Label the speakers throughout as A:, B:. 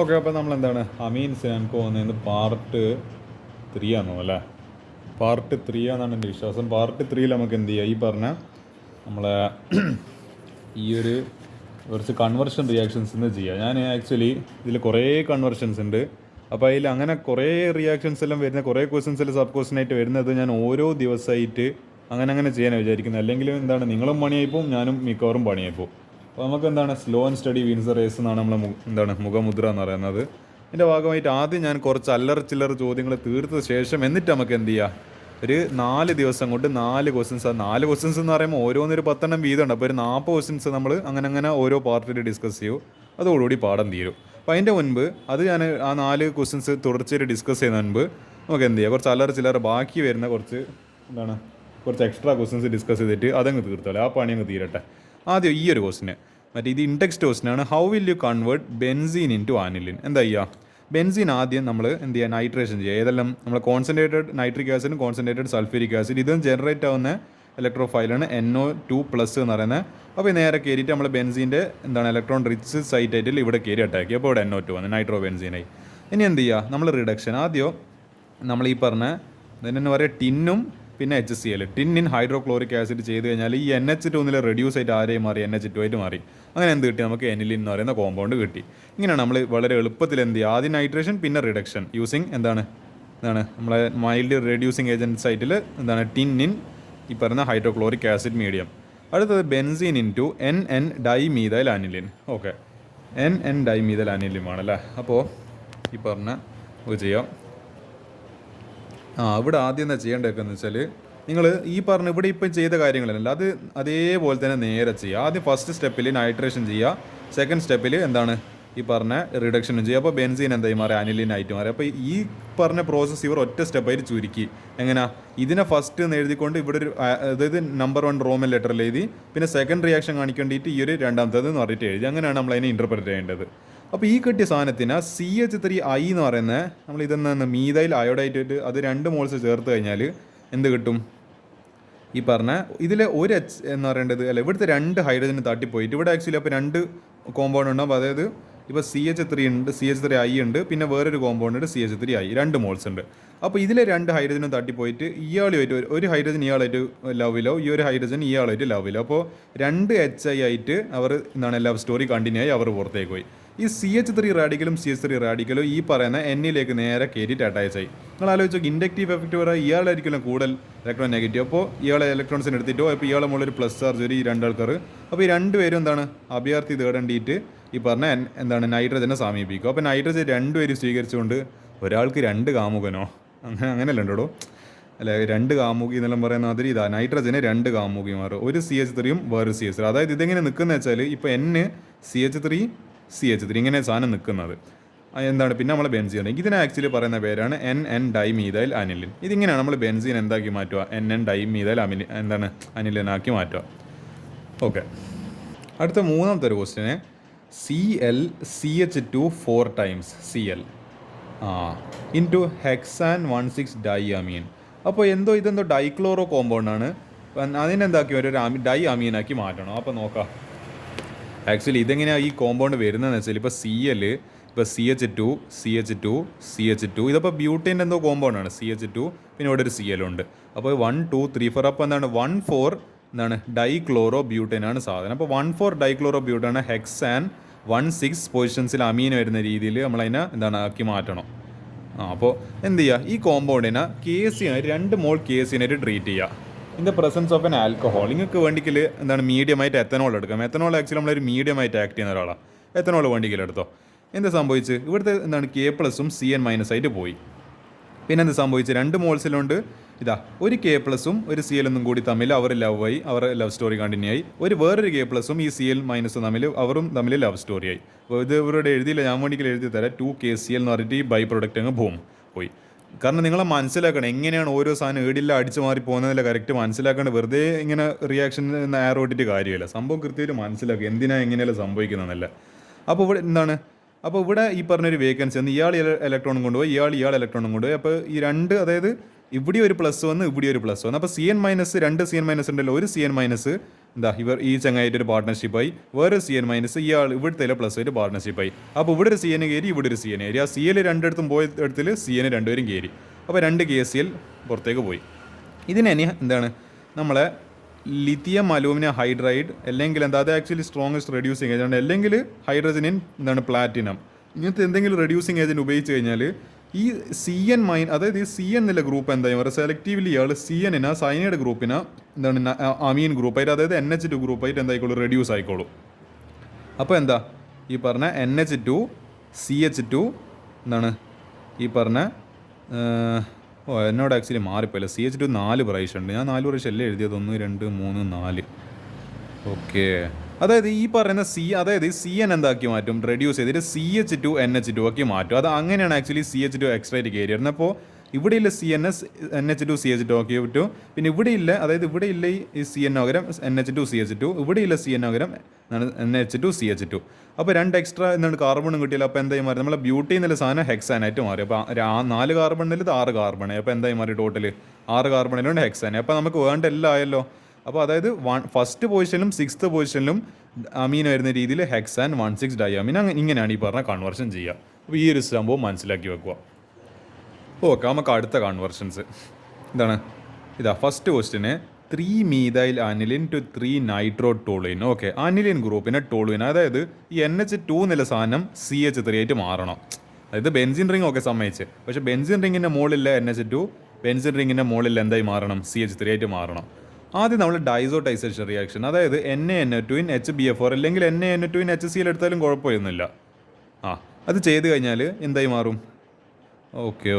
A: Okay, അപ്പോൾ നമ്മളെന്താണ് amines എനിക്ക് തോന്നുന്നത് പാർട്ട് 3 ആണെന്നോ അല്ലേ? പാർട്ട് 3 ആണെന്നാണ് എൻ്റെ വിശ്വാസം. പാർട്ട് 3 നമുക്ക് എന്ത് ചെയ്യുക, ഈ പറഞ്ഞ നമ്മളെ ഈ ഒരു കുറച്ച് കൺവെർഷൻ റിയാക്ഷൻസ് ചെയ്യുക. ഞാൻ ആക്ച്വലി ഇതിൽ കുറേ കൺവെർഷൻസ് ഉണ്ട്. അപ്പോൾ അതിൽ അങ്ങനെ കുറേ റിയാക്ഷൻസ് എല്ലാം വരുന്ന കുറേ ക്വസ്റ്റ്യൻസ് എല്ലാം സബ് ക്വസ്റ്റ്യൻ ആയിട്ട് വരുന്നത് ഞാൻ ഓരോ ദിവസമായിട്ട് അങ്ങനെ ചെയ്യാനാണ് വിചാരിക്കുന്നത്. അല്ലെങ്കിൽ എന്താണ് നിങ്ങളും പണിയായിപ്പോവും, ഞാനും മിക്കവാറും പണിയായിപ്പോവും. അപ്പോൾ നമുക്ക് എന്താണ് slow and steady wins race എന്നാണ് നമ്മളെ മുഖമുദ്ര എന്ന് പറയുന്നത്. ഇതിൻ്റെ ഭാഗമായിട്ട് ആദ്യം ഞാൻ കുറച്ച് അല്ലറ ചില്ലറ ചോദ്യങ്ങൾ തീർത്ത ശേഷം എന്നിട്ട് നമുക്ക് എന്ത് ചെയ്യുക, ഒരു 4 ദിവസം കൊണ്ട് 4 ക്വസ്റ്റ്യൻസ്. 4 ക്വസ്റ്റ്യൻസ് എന്ന് പറയുമ്പോൾ ഓരോന്നൊരു 10 വീതമുണ്ട്. അപ്പോൾ ഒരു 40 ക്വസ്റ്റ്യൻസ് നമ്മൾ അങ്ങനെ ഓരോ പാർട്ടിൽ ഡിസ്കസ് ചെയ്യും. അതോടുകൂടി പാഠം തീരും. അപ്പോൾ അതിൻ്റെ മുൻപ് ഞാൻ ആ 4 ക്വസ്റ്റ്യൻസ് തുടർച്ചയായിട്ട് ഡിസ്കസ് ചെയ്യുന്ന മുൻപ് നമുക്ക് എന്ത് ചെയ്യുക, കുറച്ച് അല്ലറ ചില്ലറ ബാക്കി വരുന്ന കുറച്ച് എക്സ്ട്രാ ക്വസ്റ്റ്യൻസ് ഡിസ്കസ് ചെയ്തിട്ട് അതങ്ങ് തീർത്തോളെ, ആ പണി അങ്ങ് തീരട്ടെ. ആദ്യം ഈ ഒരു ക്വസ്റ്റിന്, മറ്റേ ഇത് ഇൻടെക്സ്റ്റ് ക്വസ്റ്റിനാണ്. How will you convert benzene into aniline? എന്താ ചെയ്യുക, ബെൻസീൻ ആദ്യം നമ്മൾ എന്ത് ചെയ്യുക, നൈട്രേഷൻ ചെയ്യുക. ഏതെല്ലാം നമ്മൾ കോൺസെൻട്രേറ്റഡ് നൈട്രിക് ആസിഡും കോൺസെൻട്രേറ്റഡ് സൾഫ്യൂരിക് ആസിഡ്, ഇതും ജനറേറ്റ് ആവുന്ന ഇലക്ട്രോഫൈലാണ് NO2+ എന്ന് പറയുന്നത്. അപ്പോൾ നേരെ കയറിയിട്ട് നമ്മൾ ബെൻസീൻ്റെ ഇലക്ട്രോൺ റിച്ച് സൈറ്റ് ആയിട്ട് ഇവിടെ കയറി അറ്റാക്കി. അപ്പോൾ ഇവിടെ NO2 വന്ന് നൈട്രോ ബെൻസീനായി. ഇനി എന്ത് ചെയ്യുക, നമ്മൾ റിഡക്ഷൻ ആദ്യം നമ്മൾ ഈ പറഞ്ഞ ഇതിനെന്ന് പറയുക ടിന്നും പിന്നെ HCl, tin in hydrochloric acid ചെയ്ത് കഴിഞ്ഞാൽ ഈ NH2 റെഡ്യൂസ് ആയിട്ട് ആരെയും മാറി NH2 ആയിട്ട് മാറി. അങ്ങനെ എന്ത് കിട്ടി, നമുക്ക് എനിലിൻ എന്ന് പറയുന്ന കോമ്പൗണ്ട് കിട്ടി. ഇങ്ങനെയാണ് നമ്മൾ വളരെ എളുപ്പത്തിൽ എന്ത് ചെയ്യുക, ആദ്യം നൈട്രേഷൻ പിന്നെ റിഡക്ഷൻ യൂസിങ് എന്താണ് നമ്മളെ മൈൽഡ് റെഡ്യൂസിങ് ഏജൻറ്റ് സൈറ്റിൽ ടിൻ ഇൻ ഈ പറയുന്ന ഹൈഡ്രോക്ലോറിക് ആസിഡ് മീഡിയം. അടുത്തത് benzene into NN dimethyl aniline. Okay, NN dimethyl aniline ആണല്ലേ. അപ്പോൾ ഈ പറഞ്ഞ ചെയ്യാം. ഇവിടെ ആദ്യം എന്താ ചെയ്യേണ്ടതെന്ന് വെച്ചാൽ, നിങ്ങൾ ഈ പറഞ്ഞ ഇവിടെ ഇപ്പം ചെയ്ത കാര്യങ്ങളല്ല, അത് അതേപോലെ തന്നെ നേരെ ചെയ്യുക. ആദ്യം ഫസ്റ്റ് സ്റ്റെപ്പിൽ നൈട്രേഷൻ ചെയ്യുക, സെക്കൻഡ് സ്റ്റെപ്പിൽ ഈ പറഞ്ഞ റിഡക്ഷനും ചെയ്യുക. അപ്പോൾ ബെൻസീൻ എന്തായി മാറി, അനിലിൻ ആയിട്ട് മാറി. അപ്പോൾ ഈ പറഞ്ഞ പ്രോസസ്സ് ഇവർ ഒറ്റ സ്റ്റെപ്പായിട്ട് ചുരുക്കി. എങ്ങനെയാ, ഇതിനെ ഫസ്റ്റ് എന്ന് എഴുതിക്കൊണ്ട് ഇവിടെ ഒരു അതായത് നമ്പർ 1 റോമൻ ലെറ്ററിൽ എഴുതി, പിന്നെ സെക്കൻഡ് റിയാക്ഷൻ കാണിക്കേണ്ടിയിട്ട് ഈ ഒരു രണ്ടാമത്തേത് എന്ന് പറഞ്ഞിട്ട് എഴുതി. അങ്ങനെയാണ് നമ്മൾ അതിനെ ഇൻ്റർപ്രറ്റ് ചെയ്യേണ്ടത്. അപ്പോൾ ഈ കിട്ടിയ സാധനത്തിന് CH3I എന്ന് പറയുന്നത് നമ്മൾ ഇതെന്ന് മീഥൈൽ അയോഡൈറ്റ്, അത് 2 മോൾസ് ചേർത്ത് കഴിഞ്ഞാൽ എന്ത് കിട്ടും, ഈ പറഞ്ഞ ഇതിൽ ഒരു H എന്ന് പറയേണ്ടത് അല്ല, ഇവിടുത്തെ 2 ഹൈഡ്രജന് തട്ടിപ്പോയിട്ട് ഇവിടെ ആക്ച്വലി അപ്പോൾ 2 കോമ്പൗണ്ട് ഉണ്ടാകും. അതായത് ഇപ്പോൾ CH3 ഉണ്ട്, CH3I ഉണ്ട്, പിന്നെ വേറൊരു കോമ്പൗണ്ട് ഉണ്ട് CH3I, 2 മോൾസ് ഉണ്ട്. അപ്പോൾ ഇതിലെ 2 ഹൈഡ്രജനും തട്ടിപ്പോയിട്ട് ഇയാളുമായിട്ട് ഒരു ഹൈഡ്രജൻ ഇയാളായിട്ട് ലവിലോ, ഈ ഒരു ഹൈഡ്രജൻ ഇയാളായിട്ട് ലവിലോ. അപ്പോൾ 2 HI ആയിട്ട് അവർ ലവ് സ്റ്റോറി കണ്ടിന്യൂ ആയി അവർ പുറത്തേക്ക് പോയി. ഈ CH3 റാഡിക്കലും CH3 റാഡിക്കലും ഈ പറയുന്ന എന്നിലേക്ക് നേരെ കയറിയിട്ട് അറ്റാച്ച് ആയി. നിങ്ങൾ ആലോചിച്ചോ, ഇൻഡക്റ്റീവ് എഫക്റ്റ് പറയാൻ ഇയാളായിരിക്കും കൂടുതൽ ഇലക്ട്രോൺ നെഗറ്റീവ്. അപ്പോൾ ഇയാളെ ഇലക്ട്രോൺസിന് എടുത്തിട്ടോ, അപ്പോൾ ഇയാളെ മുകളിൽ പ്ലസ് ചാർജ് വരും ഈ 2 ആൾക്കാർ. അപ്പോൾ ഈ 2 പേരും അഭയാർത്ഥി തേടേണ്ടിയിട്ട് ഈ പറഞ്ഞ നൈട്രജനെ സമീപിക്കും. അപ്പോൾ നൈട്രജൻ 2 പേര് സ്വീകരിച്ചുകൊണ്ട് ഒരാൾക്ക് 2 കാമുകനോ അങ്ങനെയല്ല ഉണ്ടോ അല്ലെ, 2 കാമുകി എന്നെല്ലാം പറയുന്ന മാതിരി നൈട്രജന് 2 കാമുകിമാർ, ഒരു CH3യും വേറൊരു CH3. അതായത് ഇതെങ്ങനെ നിൽക്കുന്നത് വെച്ചാൽ ഇപ്പോൾ CH3 ഇങ്ങനെ സാധനം നിൽക്കുന്നത് പിന്നെ നമ്മൾ ബെൻസീൻ. ഇതിനെ ആക്ച്വലി പറയുന്ന പേരാണ് NN ഡൈമീഥൈൽ അനിലിൻ. ഇതിങ്ങനെയാണ് നമ്മൾ ബെൻസീൻ എന്താക്കി മാറ്റുക, NN ഡൈമീഥൈൽ അനിലിനാക്കി മാറ്റുക. ഓക്കെ, അടുത്ത മൂന്നാമത്തെ ഒരു question ClCH2 4 times Cl into hexane 16 ഡൈഅമീൻ. അപ്പോൾ ഇതെന്തോ ഡൈക്ലോറോ കോമ്പൗണ്ടാണ്. അതിനെന്താക്കി ഒരു ഡൈ അമീനാക്കി മാറ്റണം. അപ്പോൾ നോക്കാം ആക്ച്വലി ഇതെങ്ങനെയാണ് ഈ കോമ്പൗണ്ട് വരുന്നതെന്ന് വെച്ചാൽ, ഇപ്പോൾ Cl, ഇപ്പോൾ CH2 ഇതിപ്പോൾ ബ്യൂട്ടേൻ്റെ എന്തോ കോമ്പൗണ്ടാണ് CH2, പിന്നെ ഇവിടെ ഒരു Cl ഉണ്ട്. അപ്പോൾ 1 2 3 4 അപ്പോൾ 1 4 ഡൈക്ലോറോ ബ്യൂട്ടേനാണ് സാധനം. അപ്പോൾ 1 4 ഡൈക്ലോറോ ബ്യൂട്ടാണ് ഹെക്സാൻ 16 പൊസിഷൻസിൽ അമീൻ വരുന്ന രീതിയിൽ നമ്മളതിനെ ആക്കി മാറ്റണം. അപ്പോൾ എന്ത് ചെയ്യുക, ഈ കോമ്പൗണ്ടിനെ KC 2 മോൾ KC ട്രീറ്റ് ചെയ്യുക in the presence of an alcohol. നിങ്ങൾക്ക് വേണ്ടിക്കൽ മീഡിയമായിട്ട് എത്തനോൾ എടുക്കാം. എത്തനോൾ ആക്ച്വലി നമ്മളൊരു മീഡിയമായിട്ട് ആക്ട് ചെയ്യുന്ന ഒരാളാണ്. എത്തനോൾ വേണ്ടിക്കൽ എടുത്തോ. എന്താ സംഭവിച്ച്, ഇവിടുത്തെ K+ഉം CN- ആയിട്ട് പോയി. പിന്നെ എന്ത് സംഭവിച്ച്, 2 മോൾസിലുണ്ട് ഒരു K+ഉം ഒരു Cl കൂടി തമ്മിൽ അവർ ലവ് സ്റ്റോറി കണ്ടിന്യൂ ആയി. വേറൊരു K+ഉം ഈ Cl- അവരും തമ്മിൽ ലവ് സ്റ്റോറി ആയി. അപ്പോൾ ഇത് ഇവരുടെ എഴുതിയില്ല, ഞാൻ വേണ്ടിക്കൽ എഴുതി തരാം. 2KCl എന്ന് പറഞ്ഞിട്ട് ഈ ബൈ പ്രൊഡക്റ്റ് അങ്ങ് പോയി. കാരണം നിങ്ങളെ മനസ്സിലാക്കണം എങ്ങനെയാണ് ഓരോ സാധനം ഏടില്ല അടിച്ചു മാറി പോകുന്നതില്ല കറക്റ്റ് മനസ്സിലാക്കേണ്ട. വെറുതെ ഇങ്ങനെ റിയാക്ഷൻ എയർ ഓട്ടിട്ട് കാര്യമില്ല. സംഭവം കൃത്യമായിട്ട് മനസ്സിലാക്കുക എന്തിനാണ് എങ്ങനെയല്ല സംഭവിക്കുന്നതെന്നല്ല. അപ്പോൾ ഇവിടെ അപ്പോൾ ഇവിടെ ഈ പറഞ്ഞൊരു വേക്കൻസി ഇയാൾ ഇലക്ട്രോണും കൊണ്ടുപോയി, ഇയാൾ ഇലക്ട്രോണും കൊണ്ടുപോയി. അപ്പോൾ ഈ 2 അതായത് ഇവിടെ ഒരു പ്ലസ് വന്ന് ഇവിടെ ഒരു പ്ലസ് വന്ന്. അപ്പോൾ സി എൻ മൈനസ് രണ്ട് സി എൻ മൈനസ് ഉണ്ടല്ലോ. ഒരു സി എൻ മൈനസ് എന്താ ഈ ചങ്ങായിട്ട് ഒരു പാർട്ട്ണർഷിപ്പായി, വേറെ സി എൻ മൈനസ് ഇയാൾ ഇവിടുത്തെ പ്ലസ് ആയിട്ട് പാർട്ട്ണർഷിപ്പായി. അപ്പോൾ ഇവിടെ ഒരു സി എൻ കയറി, ഇവിടെ ഒരു സി എൻ കയറി. ആ സി എൽ രണ്ടിടത്തും പോയ ഇടത്തിൽ സി എൻ രണ്ടുപേരും കയറി. അപ്പോൾ രണ്ട് കെ സി എൽ പുറത്തേക്ക് പോയി. ഇതിനെ എന്താണ് നമ്മളെ ലിഥിയം അലൂമിനിയം ഹൈഡ്രൈഡ് അല്ലെങ്കിൽ എന്താ അത് ആക്ച്വലി സ്ട്രോങ്ങസ്റ്റ് റെഡ്യൂസിങ് ഏജൻറ്റ്, അല്ലെങ്കിൽ ഹൈഡ്രജനിൻ എന്താണ് പ്ലാറ്റിനം, ഇങ്ങനത്തെ എന്തെങ്കിലും റെഡ്യൂസിങ് ഏജൻറ്റ് ഉപയോഗിച്ച് കഴിഞ്ഞാൽ ഈ സി എൻ അതായത് ഈ സി എൻ എന്നുള്ള ഗ്രൂപ്പ് എന്തായാലും പറയുക സെലക്റ്റീവ്ലി ഇയാൾ സി എന്നിന് സൈനൈഡ് ഗ്രൂപ്പിന് എന്താണ് അമീൻ ഗ്രൂപ്പായിട്ട് അതായത് NH2 ഗ്രൂപ്പായിട്ട് എന്തായിക്കോളൂ റെഡ്യൂസ് ആയിക്കോളൂ. അപ്പോൾ എന്താ ഈ പറഞ്ഞ NH2 CH2 എന്താണ് ഈ പറഞ്ഞ എന്നോട് ആക്ച്വലി മാറിപ്പോയില്ല. CH2 4 പ്രാവശ്യം ഉണ്ട്. ഞാൻ 4 പ്രാവശ്യം അല്ലേ എഴുതിയത്, 1 2 3 4. ഓക്കെ, അതായത് ഈ പറയുന്ന അതായത് സി എൻ എന്താക്കി മാറ്റും, റെഡ്യൂസ് ചെയ്തിട്ട് CH2 NH2 ആക്കി മാറ്റും. അത് അങ്ങനെയാണ് ആക്ച്വലി CH2 എക്സ്ട്രായിട്ട് കയറി വരുന്നത്. അപ്പോൾ ഇവിടെയില്ല CNS NH2 CH2 ആക്കി പറ്റും. പിന്നെ ഇവിടെയില്ല, അതായത് ഇവിടെയില്ല ഈ CN പകരം NH2 CH2, ഇവിടെയില്ല CN പകരം NH2 CH2. അപ്പോൾ രണ്ട് എക്സ്ട്രാ എന്താണ് കാർബണും കിട്ടിയില്ല. അപ്പോൾ എന്തായി മാറി, നമ്മളെ ബ്യൂട്ടി എന്നുള്ള സാധനം ഹെക്സാനായിട്ട് മാറി. അപ്പോൾ 4 കാർബണിൽ ഇത് 6 കാർബണായി. അപ്പോൾ എന്തായി മാറി, ടോട്ടൽ 6 കാർബണിലുണ്ട് ഹെക്സാനായി. അപ്പോൾ നമുക്ക് വേണ്ട എല്ലാം ആയല്ലോ. അപ്പോൾ അതായത് ഫസ്റ്റ് പൊസിഷനിലും 6th പൊസിഷനിലും അമീൻ വരുന്ന രീതിയിൽ ഹെക്സാൻ 1,6 ഡയമീൻ ഇങ്ങനെയാണ് ഈ പറഞ്ഞ കൺവേർഷൻ ചെയ്യുക. അപ്പോൾ ഈ ഒരു സംഭവം മനസ്സിലാക്കി വെക്കുക. ഓക്കെ, നമുക്ക് അടുത്ത കൺവേർഷൻസ് എന്താണ് ഇതാ. First question 3 methyl aniline to 3 nitro toluene. Okay, aniline ഗ്രൂപ്പിന് ടോളുയിൻ, അതായത് ഈ NH2 എന്നുള്ള സാധനം CH3 ആയിട്ട് മാറണം. അതായത് ബെൻസിൻ റിംഗ് ഒക്കെ സമ്മതിച്ച്, പക്ഷേ ബെൻസിൻ റിങ്ങിൻ്റെ മുകളിലെ NH2 ബെൻസിൻ റിങ്ങിൻ്റെ മുകളിൽ എന്തായി മാറണം, CH3 ആയിട്ട് മാറണം. ആദ്യം നമ്മൾ ഡൈസോടൈസേഷൻ റിയാക്ഷൻ, അതായത് NaNO2 HBF4 അല്ലെങ്കിൽ NaNO2 HCl എടുത്താലും കുഴപ്പമൊന്നുമില്ല. അത് ചെയ്ത് കഴിഞ്ഞാൽ എന്തായി മാറും. ഓക്കെ,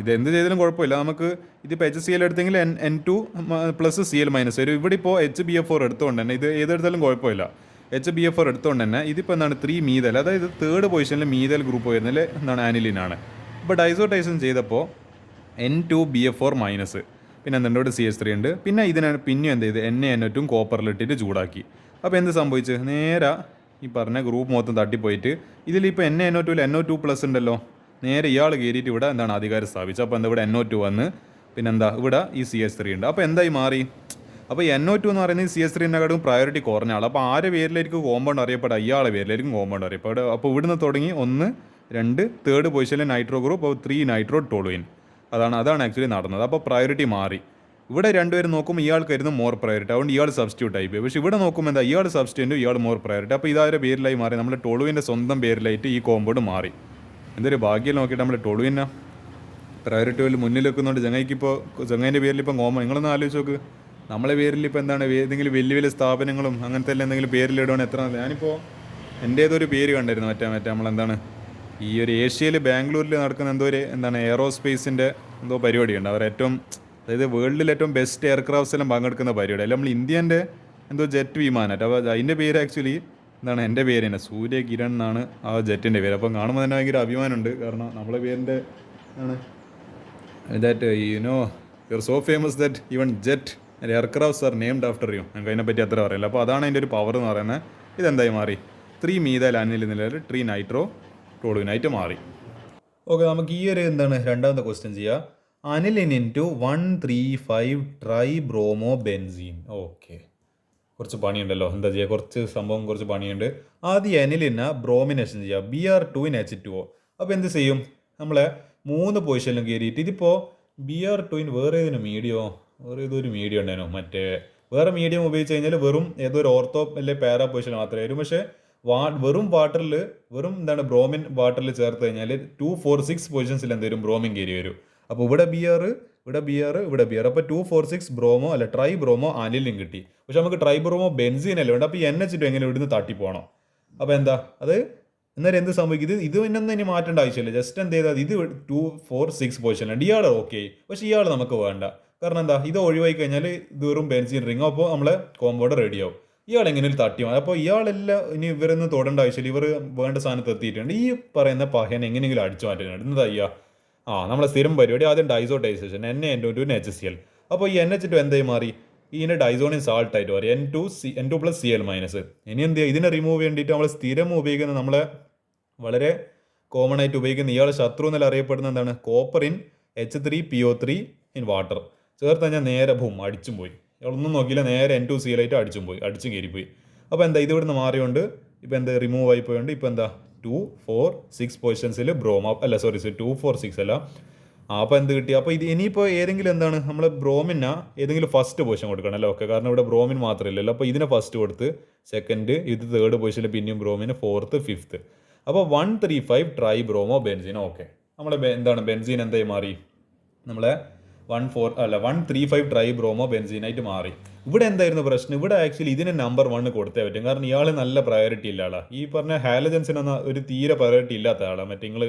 A: ഇത് എന്ത് ചെയ്താലും കുഴപ്പമില്ല. നമുക്ക് ഇതിപ്പോൾ HCl എടുത്തെങ്കിൽ N2 plus Cl minus വരും. ഇവിടെ ഇപ്പോൾ HBF4 എടുത്തുകൊണ്ട് തന്നെ ഇത് ഏതെടുത്താലും കുഴപ്പമില്ല. HBF4 എടുത്തുകൊണ്ട് തന്നെ ഇതിപ്പോൾ എന്താണ് 3 മീഥൈൽ, അതായത് 3rd പൊസിഷനിൽ മീഥൈൽ ഗ്രൂപ്പ് വരുന്നതിൽ എന്താണ് ആനിലിനാണ്. ഇപ്പോൾ ഡൈസോടൈസേഷൻ ചെയ്തപ്പോൾ N2BF4 മൈനസ്, പിന്നെ എന്തുണ്ട് ഇവിടെ CH3 ഉണ്ട്. പിന്നെ ഇതിനാണ് പിന്നെയും എന്ത് ചെയ്ത് NaNO2 കോപ്പറിലിട്ടിട്ട് ചൂടാക്കി. അപ്പോൾ എന്ത് സംഭവിച്ച്, നേരെ ഈ പറഞ്ഞ ഗ്രൂപ്പ് മൊത്തം തട്ടിപ്പോയിട്ട് ഇതിലിപ്പോൾ NaNO2 NO2 പ്ലസ് ഉണ്ടല്ലോ, നേരെ ഇയാൾ കയറിയിട്ട് ഇവിടെ എന്താണ് അധികാരം സ്ഥാപിച്ചു. അപ്പോൾ എന്താ ഇവിടെ NO2 വന്ന് പിന്നെന്താ ഇവിടെ ഈ CH3 ഉണ്ട്. അപ്പോൾ എന്തായി മാറി. അപ്പോൾ NO2 എന്ന് പറയുന്നത് CH3-നെക്കാട്ടും പ്രയോറിറ്റി കുറഞ്ഞ ആൾ. അപ്പോൾ ആരുടെ പേരിലായിരിക്കും കോമ്പൗണ്ട് അറിയപ്പെടുക, ഇയാളുടെ പേരിലായിരിക്കും കോമ്പൗണ്ട് അറിയപ്പെടുക. അപ്പോൾ ഇവിടുന്ന് തുടങ്ങി 1 2 3rd പൊസിഷനിൽ നൈട്രോ ഗ്രൂപ്പ്, അപ്പോൾ 3 നൈട്രോ ടോളുയിൻ. അതാണ് ആക്ച്വലി നടന്നത്. അപ്പോൾ പ്രയോറിറ്റി മാറി. ഇവിടെ രണ്ടുപേരും നോക്കുമ്പോൾ ഇയാൾക്കായിരുന്നു മോർ പ്രയോറിറ്റി, അതുകൊണ്ട് ഇയാൾ സബ്സ്റ്റിറ്റ്യൂട്ട് ആയി പോയി. പക്ഷേ ഇവിടെ നോക്കുമ്പോൾ എന്താ ഇയാൾ സബ്സ്റ്റിറ്റ്യൂട്ട്, ഇയാൾ മോർ പ്രയോറിറ്റി. അപ്പോൾ ഇതാരുടെ പേരിലായി മാറി, നമ്മുടെ ടോളുവിൻ്റെ സ്വന്തം പേരിലായിട്ട് ഈ കോമ്പൗണ്ട് മാറി. എന്തൊരു ഭാഗ്യം നോക്കിയിട്ട് നമ്മൾ ടോളുവിനെ പ്രയോറിറ്റി മുന്നിൽ വെക്കുന്നുണ്ട്. ചങ്ങായിൻ്റെ പേരിൽ ഇപ്പം കോമൺ, നിങ്ങളൊന്ന് ആലോചിച്ച് നോക്ക്. നമ്മളെ പേരിൽ ഇപ്പോൾ എന്താണ് ഏതെങ്കിലും വലിയ വലിയ സ്ഥാപനങ്ങളും അങ്ങനത്തെ എല്ലാം എന്തെങ്കിലും പേരിലിടുവാണ് എത്ര. ഞാനിപ്പോൾ എൻ്റെ ഏതൊരു പേര് കണ്ടായിരുന്നു, മറ്റേ നമ്മളെന്താണ് ഈ ഒരു ഏഷ്യയിൽ ബാംഗ്ലൂരിൽ നടക്കുന്ന എന്താണ് എയറോസ്പേസിൻ്റെ എന്തോ പരിപാടിയുണ്ട്. അവർ ഏറ്റവും, അതായത് വേൾഡിൽ ഏറ്റവും ബെസ്റ്റ് എയർക്രാഫ്റ്റ്സ് എല്ലാം പങ്കെടുക്കുന്ന പരിപാടി. അല്ല നമ്മൾ ഇന്ത്യൻ്റെ എന്തോ ജെറ്റ് വിമാനമായിട്ട്. അപ്പോൾ അതിൻ്റെ പേര് ആക്ച്വലി എന്താണ് എൻ്റെ പേര് തന്നെ സൂര്യകിരൺ എന്നാണ് ആ ജെറ്റിൻ്റെ പേര്. അപ്പം കാണുമ്പോൾ തന്നെ ഭയങ്കര അഭിമാനമുണ്ട്. കാരണം നമ്മളെ പേരിൻ്റെ ആണ് that you are so famous that even jet and aircrafts are named after you. ഞങ്ങൾക്ക് അതിനെപ്പറ്റി അത്ര അറിയില്ല. അപ്പോൾ അതാണ് അതിൻ്റെ ഒരു പവർ എന്ന് പറയുന്നത്. ഇതെന്തായി മാറി, 3 മീഥൈൽ അനിൽ നിലയിൽ 3 നൈട്രോ ടോളുവിനായിട്ട് മാറി. ഓക്കെ, നമുക്ക് ഈ ഒരു എന്താണ് രണ്ടാമത്തെ ക്വസ്റ്റ്യൻ ചെയ്യുക. Aniline into 135 try bromo benzene. Okay, കുറച്ച് പണിയുണ്ടല്ലോ. എന്താ ചെയ്യുക, കുറച്ച് പണിയുണ്ട്. ആദ്യം അനിലിന് ബ്രോമിനേഷൻ ചെയ്യുക, Br2 H2O. അപ്പോൾ എന്ത് ചെയ്യും, നമ്മളെ 3 പൊസിഷനിലും കയറിയിട്ട് ഇതിപ്പോൾ Br2 വേറെ ഏതൊരു മീഡിയം ഉണ്ടായിരുന്നു, മറ്റേ വേറെ മീഡിയം ഉപയോഗിച്ച് കഴിഞ്ഞാൽ വെറും ഏതൊരു ഓർത്തോ അല്ലെ പാരാ പൊസിഷൻ മാത്രമേ വരും. പക്ഷേ വെറും എന്താണ് ബ്രോമിൻ വാട്ടറിൽ ചേർത്ത് കഴിഞ്ഞാൽ 2 4 6 പൊസിഷൻസിൽ എന്തെങ്കിലും ബ്രോമിൻ കയറി വരും. അപ്പോൾ ഇവിടെ ബിയർ അപ്പോൾ 2 4 6 ബ്രോമോ അല്ല ട്രൈ ബ്രോമോ അനിലിൻ കിട്ടി. പക്ഷെ നമുക്ക് ട്രൈ ബ്രോമോ ബെൻസീൻ അല്ലേ വേണ്ട. അപ്പോൾ NH2 എങ്ങനെ ഇവിടുന്ന് തട്ടിപ്പോകണം. അപ്പോൾ എന്താ അത് എന്നാലും എന്ത് സംഭവിക്കും, ഇത് പിന്നൊന്നും ഇനി മാറ്റേണ്ട ആവശ്യമില്ല. ജസ്റ്റ് എന്ത് ചെയ്താൽ ഇത് 2 4 6 പൊസിഷനിലാണ്. ഇയാൾ ഓക്കെ, പക്ഷേ ഇയാൾ നമുക്ക് വേണ്ട. കാരണം എന്താ, ഇത് ഒഴിവായി കഴിഞ്ഞാൽ ഇത് വെറും ബെൻസീൻ റിങ്ങോ, അപ്പോൾ നമ്മളെ കോമ്പൗണ്ട് റെഡിയാവും. ഇയാൾ എങ്ങനെയും തട്ടി മാറും. അപ്പോൾ ഇയാളെല്ലാം ഇനി ഇവരൊന്നും തൊടേണ്ട ആവശ്യമില്ല. ഇവർ വേണ്ട സാധനത്ത് എത്തിയിട്ടുണ്ട്. ഈ പറയുന്ന പഹയൻ എങ്ങനെയെങ്കിലും അടിച്ചു മാറ്റാനായിട്ട് എന്താ ചെയ്യുക, നമ്മളെ സ്ഥിരം പരിപാടി ആദ്യം ഡൈസോടൈസേഷൻ NaNO2 HCl. അപ്പോൾ ഈ NH2 എന്തായി മാറി, ഇതിൻ്റെ ഡൈസോണിൻ സാൾട്ട് ആയിട്ട് മാറി N2 പ്ലസ് Cl മൈനസ്. ഇനി എന്ത് ചെയ്യുക, ഇതിനെ റിമൂവ് വേണ്ടിയിട്ട് നമ്മൾ സ്ഥിരം ഉപയോഗിക്കുന്ന നമ്മളെ വളരെ കോമൺ ആയിട്ട് ഉപയോഗിക്കുന്ന ഇയാൾ ശത്രു എന്നല്ല അറിയപ്പെടുന്ന എന്താണ് കോപ്പറിൻ H3PO3 ഇൻ വാട്ടർ. ചേർത്ത് കഴിഞ്ഞാൽ നേരെ അടിച്ചും പോയി. ഒന്നും നോക്കിയില്ല, നേരെ N2Cl അടിച്ചും പോയി, അടിച്ചും കയറിപ്പോയി. അപ്പോൾ എന്താ ഇത് ഇവിടുന്ന് മാറിയോണ്ട് ഇപ്പോൾ എന്താ റിമൂവ് ആയി പോയോണ്ട് ഇപ്പോൾ എന്താ 2, 4, 6 പൊസിഷൻസിൽ ബ്രോമോ അല്ല, സോറി 2, 4, 6 അല്ല. അപ്പോൾ എന്ത് കിട്ടി? അപ്പോൾ ഇത് ഇനിയിപ്പോൾ ഏതെങ്കിലും എന്താണ് നമ്മൾ ബ്രോമിന് ഏതെങ്കിലും ഫസ്റ്റ് പൊസിഷൻ കൊടുക്കണം അല്ലേ? ഓക്കെ, കാരണം ഇവിടെ ബ്രോമിൻ മാത്രമില്ലല്ലോ. അപ്പോൾ ഇതിനെ ഫസ്റ്റ് കൊടുത്ത്, സെക്കൻഡ് ഇത് തേർഡ് പൊസിഷനിൽ പിന്നെയും ബ്രോമിന്, ഫോർത്ത് ഫിഫ്ത്ത്. അപ്പോൾ 135 ട്രൈ ബ്രോമോ ബെൻസീൻ. ഓക്കെ, നമ്മളെ എന്താണ് ബെൻസീൻ എന്തായി മാറി? നമ്മളെ 135 ട്രൈ ബ്രോമോ ബെൻസീനായിട്ട് മാറി. ഇവിടെ എന്തായിരുന്നു പ്രശ്നം? ഇവിടെ ആക്ച്വലി ഇതിന് നമ്പർ 1 കൊടുത്തേ പറ്റും. കാരണം ഇയാൾ നല്ല പ്രയോറിറ്റി ഇല്ല ആളാണ്. ഈ പറഞ്ഞ ഹാലജൻസിനൊന്നും ഒരു തീരെ പ്രയോറിറ്റി ഇല്ലാത്ത ആളാണ്. മറ്റേ നിങ്ങൾ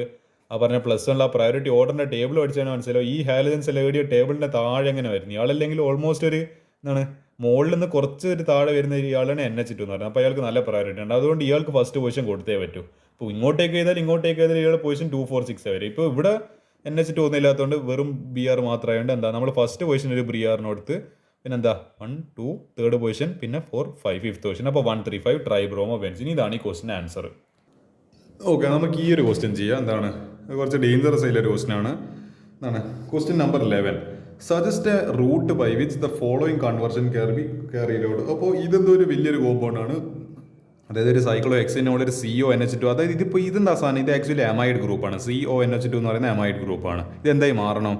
A: ആ പറഞ്ഞ +1 പ്രയോറിറ്റി ഓർഡറിൻ്റെ ടേബിൾ പഠിച്ചാൽ മനസ്സിലാവും. ഈ ഹാലജൻസ് എല്ലാം എഴുതിയ ടേബിളിൻ്റെ താഴെ എങ്ങനെ വരുന്നു? ഇയാളല്ലെങ്കിൽ ഓൾമോസ്റ്റ് ഒരു എന്താണ് മുകളിൽ നിന്ന് കുറച്ച് ഒരു താഴെ വരുന്ന ഇയാളാണ് NH2 എന്ന് പറയുന്നത്. അപ്പോൾ അയാൾക്ക് നല്ല പ്രയോറിറ്റി ഉണ്ട്. അതുകൊണ്ട് ഇയാൾക്ക് ഫസ്റ്റ് പൊസിഷൻ കൊടുത്തേ പറ്റൂ. അപ്പോൾ ഇങ്ങോട്ടേക്ക് ചെയ്താൽ ഇയാളുടെ പൊസിഷൻ 2, 4, 6 വരെ. ഇപ്പോൾ ഇവിടെ NH2 ഒന്നും ഇല്ലാത്തതുകൊണ്ട് വെറും BR മാത്രമായതുകൊണ്ട് എന്താ നമ്മൾ ഫസ്റ്റ് പൊസിഷൻ ഒരു BR കൊടുത്ത്, പിന്നെ എന്താ 1, 2 തേർഡ് പൊസിഷൻ, പിന്നെ 4, 5 ഫിഫ്ത്ത് പൊസിഷൻ. അപ്പോൾ 135 ട്രൈ ബ്രോമോ ബെൻസീൻ. ഇതാണ് ഈ ക്വസ്റ്റിൻ്റെ ആൻസർ. ഓക്കെ, നമുക്ക് ഈ ഒരു ക്വസ്റ്റ്യൻ ചെയ്യാം. എന്താണ് കുറച്ച് ഡേഞ്ചറസ് ആയിട്ടുള്ള ഒരു ക്വസ്റ്റ്യൻ ആണ്. എന്താണ് question number 11. Suggest a route by which the following conversion carried out. അപ്പോൾ ഇതെന്തോ ഒരു വലിയൊരു കോമ്പൗണ്ട് ആണ്. അതായത് ഒരു സൈക്ലോ ഹെക്സനോൾ ഒരു CONH2. അതായത് ഇതിപ്പോൾ ഇതെന്താ സാധനം? ഇത് ആക്ച്വലി അമൈഡ് ഗ്രൂപ്പാണ്. CONH2 എന്ന് പറയുന്ന അമൈഡ് ഗ്രൂപ്പാണ്. ഇതെന്തായി മാറണം?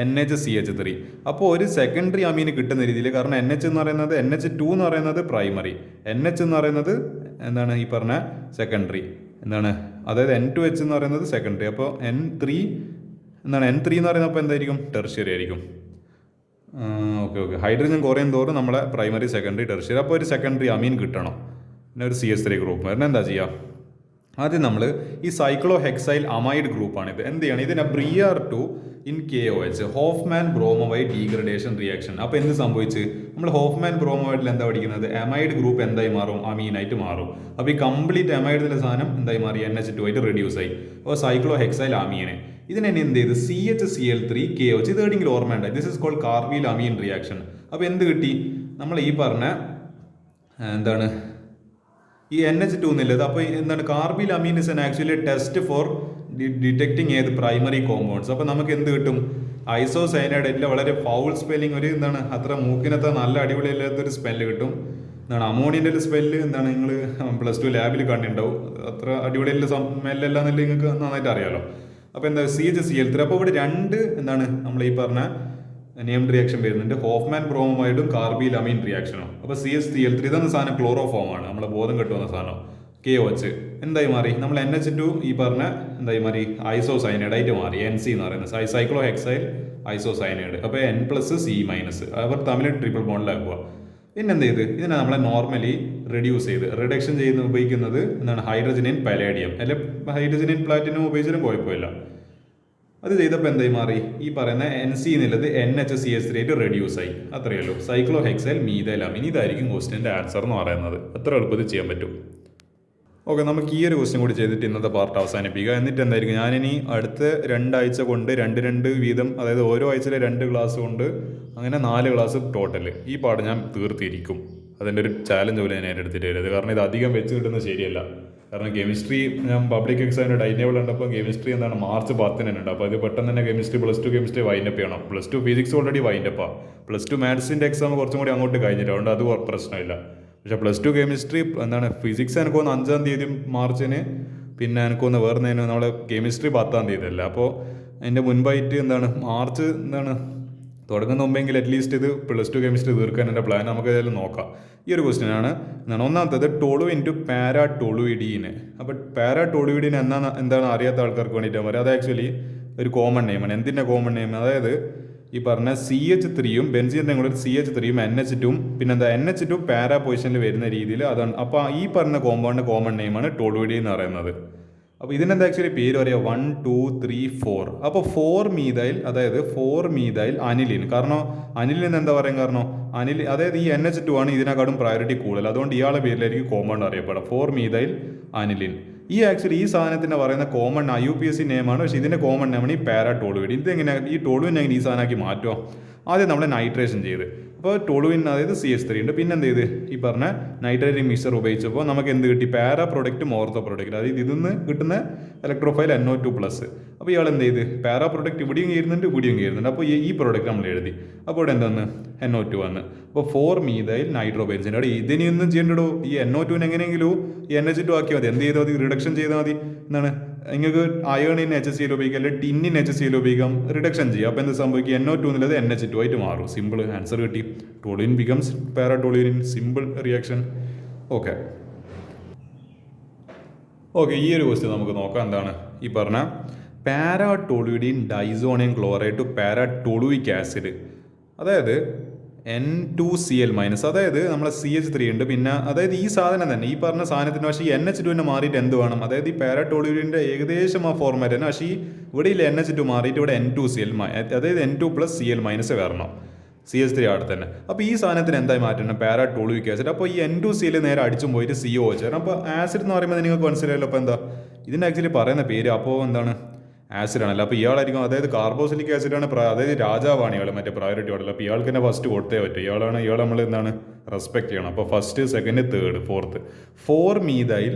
A: NHCH3. അപ്പോൾ ഒരു സെക്കൻഡറി അമീന് കിട്ടുന്ന രീതിയിൽ, കാരണം NH എന്ന് പറയുന്നത്, NH2 എന്ന് പറയുന്നത് പ്രൈമറി, NH എന്ന് പറയുന്നത് എന്താണ് ഈ പറഞ്ഞ സെക്കൻഡറി എന്താണ്, അതായത് N2H എന്ന് പറയുന്നത് സെക്കൻഡറി. അപ്പോൾ N3 എന്താണ് N3 എന്ന് പറയുന്നത് അപ്പോൾ എന്തായിരിക്കും? ടെർഷ്യറി ആയിരിക്കും. ഓക്കെ, ഹൈഡ്രജൻ കുറയും തോറും നമ്മളെ പ്രൈമറി, സെക്കൻഡറി, ടെർഷ്യറി. അപ്പോൾ ഒരു സെക്കൻഡറി അമീൻ കിട്ടണം, പിന്നെ ഒരു CH3 ഗ്രൂപ്പ് വരുന്നത്. എന്താ ചെയ്യുക? ആദ്യം നമ്മൾ ഈ സൈക്ലോ ഹെക്സൈൽ അമൈഡ് ഗ്രൂപ്പാണിത്. എന്ത് ചെയ്യണം? ഇതിനെ BR2 in KOH, Hofmann bromamide degradation reaction. അപ്പോൾ എന്ത് സംഭവിച്ച്? നമ്മൾ ഹോഫ്മാൻ ബ്രോമോവൈഡിൽ എന്താ പഠിക്കുന്നത്? അമൈഡ് ഗ്രൂപ്പ് എന്തായി മാറും? അമീനായിട്ട് മാറും. അപ്പോൾ ഈ കംപ്ലീറ്റ് അമൈഡിലെ സാധനം എന്തായി മാറി? NH2 ആയിട്ട് റെഡ്യൂസ് ആയി. അപ്പോൾ സൈക്ലോ ഹെക്സൈൽ അമീനെ ഇതിനെ എന്ത് ചെയ്ത്? CHCl3 KOH. ഇത് എവിടെയെങ്കിലും ഓർമ്മ ഉണ്ട്? This is called carbylamine reaction. അപ്പോൾ എന്ത് കിട്ടി? നമ്മൾ ഈ പറഞ്ഞ എന്താണ് ഈ NH2 എന്നുള്ളത്. അപ്പോൾ എന്താണ് carbylamine is an actually test for detecting ഏത് പ്രൈമറി കോമ്പൗണ്ട്സ്. അപ്പോൾ നമുക്ക് എന്ത് കിട്ടും? ഐസോസൈനൈഡ് എല്ലാം വളരെ ഫൗൾ സ്പെല്ലിംഗ്, ഒരു എന്താണ് അത്ര മൂക്കിനത്തെ നല്ല അടിപൊളിയില്ലാത്തൊരു സ്മെല്ല് കിട്ടും. എന്താണ് അമോണിയൻ്റെ ഒരു സ്മെല്ല് എന്താണ് നിങ്ങൾ +2 ലാബിൽ കണ്ടിട്ടുണ്ടാവും. അത്ര അടിപൊളിയുള്ള സ്മെല്ലല്ല എന്നല്ല നിങ്ങൾക്ക് നന്നായിട്ട് അറിയാമല്ലോ. അപ്പോൾ എന്താ CHCl3. അപ്പോൾ ഇവിടെ രണ്ട് എന്താണ് നമ്മൾ ഈ പറഞ്ഞ നെയിംഡ് റിയാക്ഷൻ വരുന്നുണ്ട്. ഹോഫ്മാൻ ബ്രോമോവൈഡും കാർബിൽ അമീൻ റിയാക്ഷനും. അപ്പോൾ CHCl3 ഇതെന്ന സാധനം ക്ലോറോഫോം ആണ്, നമ്മളെ ബോധം കെട്ടുവന്ന സാധനം. KOH എന്തായി മാറി? നമ്മൾ NH2 ഈ പറഞ്ഞ എന്തായി മാറി? ഐസോസൈനൈഡായിട്ട് മാറി. NC എന്ന് പറയുന്നത് സൈക്ലോ ഹെക്സൈൽ ഐസോസൈനൈഡ്. അപ്പോൾ N+C- അവർ തമ്മിൽ ട്രിപ്പിൾ ബോണ്ടിലാക്കുക. പിന്നെ എന്ത് ചെയ്ത്? ഇതിനെ നമ്മളെ നോർമലി റെഡ്യൂസ് ചെയ്ത് റിഡക്ഷൻ ചെയ്യുന്ന ഉപയോഗിക്കുന്നത് എന്താണ്? ഹൈഡ്രജൻ ഇൻ പലേഡിയം, അല്ലെ ഹൈഡ്രജൻ ഇൻ പ്ലാറ്റിനം ഉപയോഗിച്ചാലും കുഴപ്പമില്ല. അത് ചെയ്തപ്പോൾ എന്തായി മാറി? ഈ പറയുന്ന NC എന്നുള്ളത് NHCH3 ആയിട്ട് റെഡ്യൂസ് ആയി. അത്രയേ ഉള്ളൂ. സൈക്ലോ ഹെക്സൈൽ മീഥൈൽ അമീൻ. ഇതായിരിക്കും ക്വസ്റ്റിൻ്റെ ആൻസർ എന്ന് പറയുന്നത്. എത്ര എളുപ്പത്തിൽ ചെയ്യാൻ പറ്റും. ഓക്കെ, നമുക്ക് ഈ ഒരു ക്വസ്റ്റ്യൻ കൂടി ചെയ്തിട്ട് ഇന്നത്തെ പാർട്ട് അവസാനിപ്പിക്കുക. എന്നിട്ട് എന്തായിരിക്കും? ഞാനിനി അടുത്ത 2 ആഴ്ച കൊണ്ട് 2 വീതം, അതായത് ഓരോ ആഴ്ചയിലെ 2 ക്ലാസ് കൊണ്ട് അങ്ങനെ 4 ക്ലാസ് ടോട്ടൽ ഈ പാഠം ഞാൻ തീർത്തിരിക്കും. അതിൻ്റെ ഒരു ചാലഞ്ച് പോലെ ഞാൻ ഏറ്റെടുത്തിട്ട് വരുന്നത്. കാരണം ഇത് അധികം വെച്ച് കിട്ടുന്നത് ശരിയല്ല. കാരണം കെമിസ്ട്രി ഞാൻ പബ്ലിക് എക്സാമിൻ്റെ ടൈം ടേബിൾ ഉണ്ടപ്പോൾ കെമിസ്ട്രി എന്താണ് March 10 ഉണ്ട്. അപ്പോൾ അത് പെട്ടെന്ന് തന്നെ കെമിസ്ട്രി +2 കെമിസ്ട്രി വൈൻഡപ്പ് ചെയ്യണം. +2 ഫിസിക്സ് ഓൾറെഡി വൈൻഡപ്പാണ്. +2 മാത്സിൻ്റെ എക്സാം കുറച്ചും കൂടി അങ്ങോട്ട് കഴിഞ്ഞിട്ടുണ്ട്. അത് പ്രശ്നമില്ല. പക്ഷേ +2 കെമിസ്ട്രി എന്താണ് ഫിസിക്സ് എനിക്ക് തോന്നുന്നു 5-ാം തീയതി മാർച്ചിന്, പിന്നെ എനിക്ക് തോന്നുന്നു വേറെ നമ്മളെ കെമിസ്ട്രി 10-ാം തീയതി അല്ല. അപ്പോൾ അതിൻ്റെ മുൻപായിട്ട് എന്താണ് മാർച്ച് എന്താണ് തുടങ്ങുന്ന മുമ്പെങ്കിൽ അറ്റ്ലീസ്റ്റ് ഇത് +2 കെമിസ്ട്രി തീർക്കാൻ എൻ്റെ പ്ലാൻ. നമുക്ക് ഏതായാലും നോക്കാം. ഈ ഒരു ക്വസ്റ്റ്യൻ ആണ്. ഒന്നാമത്തത് ടോളു ഇൻറ്റു പാരാടോളുയിഡീന്. അപ്പോൾ പാരാടോളുയിഡീൻ എന്താണ് അറിയാത്ത ആൾക്കാർക്ക് വേണ്ടിയിട്ട് പറയാം. അത് ആക്ച്വലി ഒരു കോമൺ നെയിമാണ്. എന്തിൻ്റെ കോമൺ നെയിം? അതായത് ഈ പറഞ്ഞ CH3യും ബെൻസീൻ്റെ കൂടെ CH3യും NH2യും പിന്നെ എന്താ NH2 പാരാ പൊസിഷനിൽ വരുന്ന രീതിയിൽ അതാണ്. അപ്പോൾ ഈ പറഞ്ഞ കോമ്പൗണ്ട് കോമൺ നെയിമാണ് ടോളുയിഡീൻ എന്ന് പറയുന്നത്. അപ്പോൾ ഇതിനെന്താ ആക്ച്വലി പേര് പറയുക? 1, 2, 3, 4. അപ്പോൾ 4 മീഥൈൽ, അതായത് 4 മീഥൈൽ അനിലിൻ. കാരണം അനിലിൻ എന്താ പറയുക? കാരണം അനിൽ അതായത് ഈ NH2 ആണ് ഇതിനെക്കാളും പ്രയോറിറ്റി കൂടുതൽ. അതുകൊണ്ട് ഇയാളുടെ പേരിലായിരിക്കും കോമ്പൗണ്ട് അറിയപ്പെടുക 4 മീഥൈൽ അനിലിൻ. ഈ ആക്ച്വലി ഈ സാധനത്തിന് പറയുന്ന കോമൺ IUPAC നെയിമാണ്. പക്ഷേ ഇതിൻ്റെ കോമൺ നെയിമാണ് ഈ പാരാടോളുയിഡ്. ഇതെങ്ങനെയാണ് ഈ ടോളുവിനെ എങ്ങനെ ഈ സാധനമാക്കി മാറ്റുക? ആദ്യം നമ്മൾ നൈട്രേഷൻ ചെയ്ത്, അപ്പോൾ ടോളുവിൻ അതായത് CH3 ഉണ്ട്. പിന്നെ എന്ത് ചെയ്ത്? ഈ പറഞ്ഞ നൈട്രേറ്റ് മിക്സർ ഉപയോഗിച്ചപ്പോൾ നമുക്ക് എന്ത് കിട്ടി? പാരാ പ്രൊഡക്റ്റും ഓർത്തോ പ്രൊഡക്റ്റ്. അതായത് ഇതിൽ നിന്ന് കിട്ടുന്ന ഇലക്ട്രോഫൈൽ NO2+. അപ്പോൾ ഇയാൾ എന്ത് ചെയ്ത് പാരാ പ്രൊഡക്റ്റ് ഇവിടെയും കയറുന്നുണ്ട് ഇവിടെയും കയറുന്നുണ്ട്. അപ്പോൾ ഈ പ്രൊഡക്റ്റ് നമ്മൾ എഴുതി. അപ്പോൾ ഇവിടെ എന്താണ് NO2 വന്ന്. അപ്പോൾ 4-methyl നൈട്രോബെൻസിൻ. അവിടെ ഇതിനൊന്നും ചെയ്യേണ്ടോ, ഈ NO2 എങ്ങനെയെങ്കിലും ഈ NH2 ആക്കിയാൽ മതി. എന്ത് ചെയ്താൽ മതി, റിഡക്ഷൻ ചെയ്താൽ മതി. എന്താണ് നിങ്ങൾക്ക് അയേണിന് HCl ഉപയോഗിക്കാം, അല്ലെങ്കിൽ ടിന്നിന് HCl ഉപയോഗിക്കാം, റിഡക്ഷൻ ചെയ്യുക. അപ്പോൾ എന്ത് സംഭവിക്കും, NO2 എന്നുള്ളത് NH2 ആയിട്ട് മാറും. സിമ്പിൾ ആൻസർ കിട്ടി. Toluene becomes para toluene. Simple reaction. Okay, ഈ ഒരു ക്വസ്റ്റ്യൻ നമുക്ക് നോക്കാം. എന്താണ് ഈ പറഞ്ഞ para toluidine diazonium chloride to para toluic acid, അതായത് N2Cl-, അതായത് നമ്മളെ CH3 ഉണ്ട്. പിന്നെ അതായത് ഈ സാധനം തന്നെ, ഈ പറഞ്ഞ സാധനത്തിന് പക്ഷേ ഈ NH2 മാറിയിട്ട് എന്ത് വേണം, അതായത് ഈ പാരാടോളുയിഡിൻ്റെ ഏകദേശം ആ ഫോർമാറ്റ് തന്നെ. പക്ഷേ ഇവിടെ ഇല്ല NH2 മാറിയിട്ട് ഇവിടെ N2Cl-, അതായത് N2+Cl- വരണം. CH3 അവിടെ തന്നെ. അപ്പോൾ ഈ സാധനത്തിന് എന്തായി മാറ്റണം, പാരാടോളുയിക് ആസിഡ്. അപ്പോൾ ഈ N2Cl നേരെ അടിച്ചും പോയിട്ട് COH വരണം. അപ്പോൾ ആസിഡ് എന്ന് പറയുമ്പോൾ നിങ്ങൾക്ക് മനസ്സിലായല്ലോ. അപ്പോൾ എന്താ ഇതിൻ്റെ ആക്ച്വലി പറയുന്ന പേര്, അപ്പോൾ എന്താണ് ആസിഡ് ആണല്ലോ. അപ്പോൾ ഇയാളായിരിക്കും, അതായത് കാർബോസിലിക് ആസിഡാണ്, അതായത് രാജാവാണ് ഇയാൾ, മറ്റേ പ്രയോറിറ്റി ഓർഡറിൽ. അപ്പോൾ ഇയാൾക്ക് തന്നെ ഫസ്റ്റ് കൊടുത്തേ പറ്റും. ഇയാൾ നമ്മൾ എന്താണ് റെസ്പെക്ട് ചെയ്യണം. അപ്പോൾ first, second, third, fourth. 4-methyl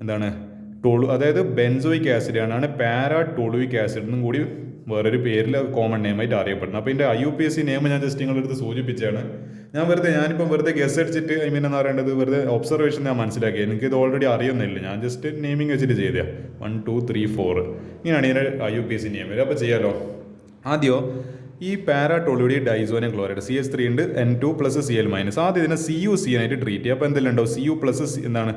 A: എന്താണ് അതായത് ബെൻസോയിക് ആസിഡ് ആണ് പാരാടോളുയിക് ആസിഡ് എന്നും കൂടി വേറൊരു പേരിൽ കോമൺ നെയിമായിട്ട് അറിയപ്പെടുന്നത്. അപ്പോൾ ഇതിൻ്റെ IUPAC നെയിം ഞാൻ ജസ്റ്റ് നിങ്ങളെടുത്ത് സൂചിപ്പിച്ചാണ്. ഞാനിപ്പം വെറുതെ ഗസ് അടിച്ചിട്ട് എന്താ പറയേണ്ടത്, വെറുതെ ഒബ്സർവേഷൻ ഞാൻ മനസ്സിലാക്കി. എനിക്കിത് ഓൾറെഡി അറിയുന്നില്ല, ഞാൻ ജസ്റ്റ് നെയിമിങ് വെച്ചിട്ട് ചെയ്തതാണ്. 1 2 3 4 ഇങ്ങനെയാണ് ഇതിൻ്റെ IUPAC നെയിം വരിക. അപ്പോൾ ചെയ്യാലോ. ആദ്യം ഈ പാരാടോളുയിഡിൻ ഡൈസോണിയം ക്ലോറൈഡ് CH3 ഉണ്ട്, N2+Cl-. ആദ്യം ഇതിനെ CuCN ആയിട്ട് ട്രീറ്റ് ചെയ്യുക. അപ്പോൾ എന്തെല്ലാം ഉണ്ടാവും, Cu+ എന്താണ്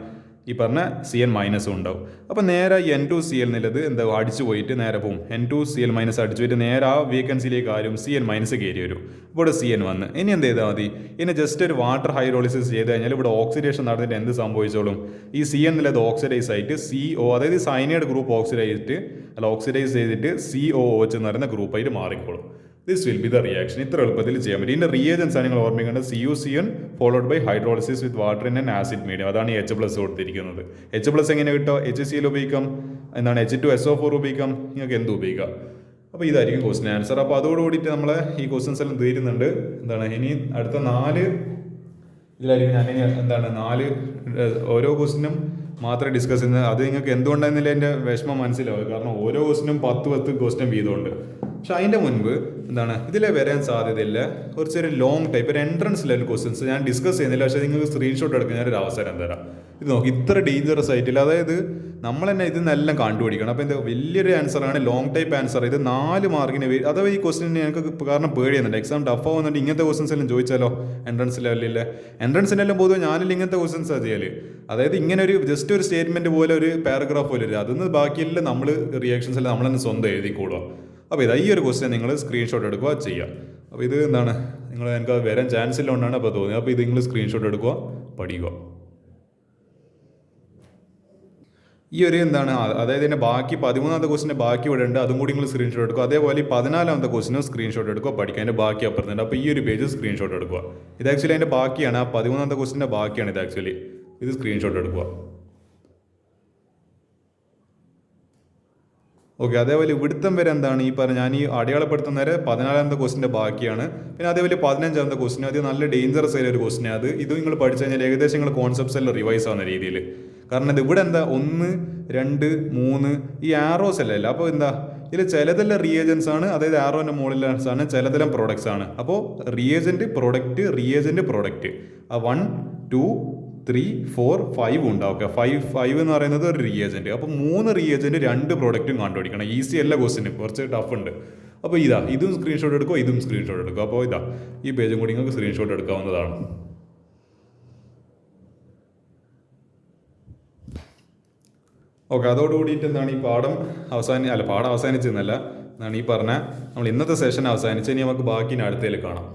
A: ഈ പറഞ്ഞ CN- ഉണ്ടാവും. അപ്പോൾ നേരെ ഈ N2Cl എന്നുള്ളത് എന്താ അടിച്ചു പോയിട്ട് നേരെ പോവും. N2Cl- അടിച്ചു പോയിട്ട് നേരെ ആ വേക്കൻസിയിലേക്ക് ആരും CN- കയറി വരും. ഇവിടെ CN വന്ന് ഇനി എന്ത് ചെയ്താൽ മതി, ഇനി ജസ്റ്റ് ഒരു വാട്ടർ ഹൈഡ്രോളിസിസ് ചെയ്ത് കഴിഞ്ഞാൽ ഇവിടെ ഓക്സിഡേഷൻ നടന്നിട്ട് എന്ത് സംഭവിച്ചോളും, ഈ CN എന്നുള്ളത് ഓക്സിഡൈസ് ആയിട്ട് CO, അതായത് സൈനൈഡ് ഗ്രൂപ്പ് ഓക്സിഡൈസ് ചെയ്തിട്ട് COOH എന്ന് പറയുന്ന ഗ്രൂപ്പായിട്ട് മാറിക്കോളും. This will be the reaction. ഇത്ര എളുപ്പത്തിൽ ചെയ്യാൻ പറ്റും. ഇതിൻ്റെ റിയേജൻസ് ആണ് നിങ്ങൾ ഓർമ്മിക്കേണ്ടത്. CuCN followed by hydrolysis with water in an acid medium. അതാണ് ഈ H+ കൊടുത്തിരിക്കുന്നത്. H+ എങ്ങനെ കിട്ടുക, HCl ഉപയോഗിക്കാം, എന്താണ് H2SO4 ഉപയോഗിക്കാം, നിങ്ങൾക്ക് എന്ത് ഉപയോഗിക്കാം. അപ്പോൾ ഇതായിരിക്കും ക്വസ്റ്റ്യൻ ആൻസർ. അപ്പോൾ അതോടുകൂടിയിട്ട് നമ്മളെ ഈ ക്വസ്റ്റ്യൻസ് എല്ലാം തീരുന്നുണ്ട്. എന്താണ് ഇനി അടുത്ത 4 ഇതിലായിരിക്കും ഞാൻ 4 ഓരോ ക്വസ്റ്റ്യനും മാത്രമേ ഡിസ്കസ് ചെയ്യുന്നത്. അത് നിങ്ങൾക്ക് എന്തുകൊണ്ടായിരുന്നില്ല എൻ്റെ വിഷമം മനസ്സിലാവും. കാരണം ഓരോ ക്വസ്റ്റ്യനും 10 ക്വസ്റ്റ്യൻ വീതമുണ്ട്. പക്ഷെ അതിൻ്റെ മുൻപ് ഇതിലെ വരാൻ സാധ്യതയില്ല കുറച്ചൊരു ലോങ് ടൈപ്പ്, ഒരു എൻട്രൻസ് ലെവൽ ക്വസ്റ്റ്യൻസ് ഞാൻ ഡിസ്കസ് ചെയ്യുന്നില്ല. പക്ഷേ നിങ്ങൾക്ക് സ്ക്രീൻഷോട്ട് എടുക്കാൻ ഞാനൊരു അവസരം തരാം. ഇത് നോക്കി, ഇത്ര ഡേഞ്ചറസ് ആയിട്ടില്ല. അതായത് നമ്മൾ തന്നെ ഇതിനെല്ലാം കണ്ടുപിടിക്കണം. അപ്പോൾ ഇത് വലിയൊരു ആൻസറാണ്, ലോങ് ടൈപ്പ് ആൻസർ. ഇത് 4 മാർക്കിന് അഥവാ ഈ ക്വസ്റ്റ്യൻ എനിക്ക് കാരണം പേടിയുന്നുണ്ട്, എക്സാം ടഫ് ആവുന്നുണ്ട്. ഇങ്ങനത്തെ ക്വസ്റ്റൻസ് എല്ലാം ചോദിച്ചാലോ എൻട്രൻസ് ലെവലില്ല. എൻട്രൻസിനെല്ലാം പൊതുവെ ഞാനില്ല ഇങ്ങനത്തെ ക്വസ്റ്റൻസാണ് ചെയ്യൽ. അതായത് ഇങ്ങനെ ഒരു ജസ്റ്റ് ഒരു സ്റ്റേറ്റ്മെൻറ്റ് പോലെ, ഒരു പാരഗ്രാഫ് പോലെ വരും. അതിന് ബാക്കിയെല്ലാം നമ്മൾ റിയാക്ഷൻസ് എല്ലാം നമ്മൾ തന്നെ സ്വന്തം എഴുതിക്കോളുക. അപ്പോൾ ഈ ഒരു ക്വസ്റ്റ്യൻ നിങ്ങൾ സ്ക്രീൻഷോട്ട് എടുക്കുക ചെയ്യുക. അപ്പോൾ ഇത് എനിക്ക് അത് വരാൻ ചാൻസ് ഇല്ലോണ്ടാണ് അപ്പോൾ തോന്നിയത്. അപ്പോൾ ഇത് നിങ്ങൾ സ്ക്രീൻഷോട്ട് എടുക്കുക, പഠിക്കുക. ഈ ഒരു അതായത് ഇതിൻ്റെ ബാക്കി 13ാമത്തെ ക്വസ്റ്റിൻ്റെ ബാക്കി ഇവിടെ ഉണ്ട്, അതും കൂടി നിങ്ങൾ സ്ക്രീൻഷോട്ട് എടുക്കുക. അതേപോലെ ഈ 14ാമത്തെ ക്വസ്റ്റിനും സ്ക്രീൻഷോട്ട് എടുക്കുക, പഠിക്കുക. അതിൻ്റെ ബാക്കി അപ്പുറത്തുണ്ട്. അപ്പോൾ ഈ ഒരു പേജ് സ്ക്രീൻഷോട്ട് എടുക്കുക. ഇത് ആക്ച്വലി അതിൻ്റെ ബാക്കിയാണ്, ആ 13ാമത്തെ ക്വസ്റ്റിൻ്റെ ബാക്കിയാണ് ഇത് ആക്ച്വലി. ഇത് സ്ക്രീൻഷോട്ട് എടുക്കുക. ഓക്കെ, അതേപോലെ ഇവിടുത്തം വരെ ഈ ഞാൻ ഈ അടയാളപ്പെടുത്തുന്ന വരെ 14ാമത്തെ ക്വസ്റ്റിൻ്റെ ബാക്കിയാണ്. പിന്നെ അതേപോലെ 15ാമത്തെ ക്വസ്റ്റിന് അത് നല്ല ഡേഞ്ചറസ് ആയ ഒരു ക്വസ്റ്റിനാണ്. ഇത് നിങ്ങൾ പഠിച്ചു കഴിഞ്ഞാൽ ഏകദേശം നിങ്ങൾ കോൺസെപ്റ്റ്സ് എല്ലാം റിവൈസ് ആവുന്ന രീതിയിൽ. കാരണം ഇത് ഇവിടെ 1 2 3 ഈ ആറോസ് അല്ല. അപ്പോൾ ഇതിൽ ചിലതെല്ലാം റിയേജൻസ് ആണ്, അതായത് ആറോൻ്റെ മുകളിലാണ്, ചിലതെല്ലാം പ്രൊഡക്ട്സ് ആണ്. അപ്പോൾ റിയേജൻറ്റ് പ്രൊഡക്റ്റ് ആ 1 2 3 4 5 ഉണ്ടാവും. ഓക്കെ, 5 എന്ന് പറയുന്നത് ഒരു റിയേജൻറ്റ്. അപ്പോൾ 3 റിയേജൻറ്റ് 2 പ്രോഡക്റ്റും കണ്ടുപിടിക്കണം. ഈസി അല്ല ക്വസ്റ്റിന്, കുറച്ച് ടഫ് ഉണ്ട്. അപ്പോൾ ഇതും സ്ക്രീൻഷോട്ട് എടുക്കുക, ഇതും സ്ക്രീൻഷോട്ട് എടുക്കുക. അപ്പോൾ ഈ പേജും കൂടി നിങ്ങൾക്ക് സ്ക്രീൻഷോട്ട് എടുക്കാവുന്നതാണ്. ഓക്കെ, അതോടുകൂടിയിട്ട് ഈ പാഠം അവസാനിച്ചെന്നല്ല, ഈ പറഞ്ഞ നമ്മൾ ഇന്നത്തെ സെഷൻ അവസാനിച്ച് ഇനി നമുക്ക് ബാക്കി അടുത്തതിൽ കാണാം.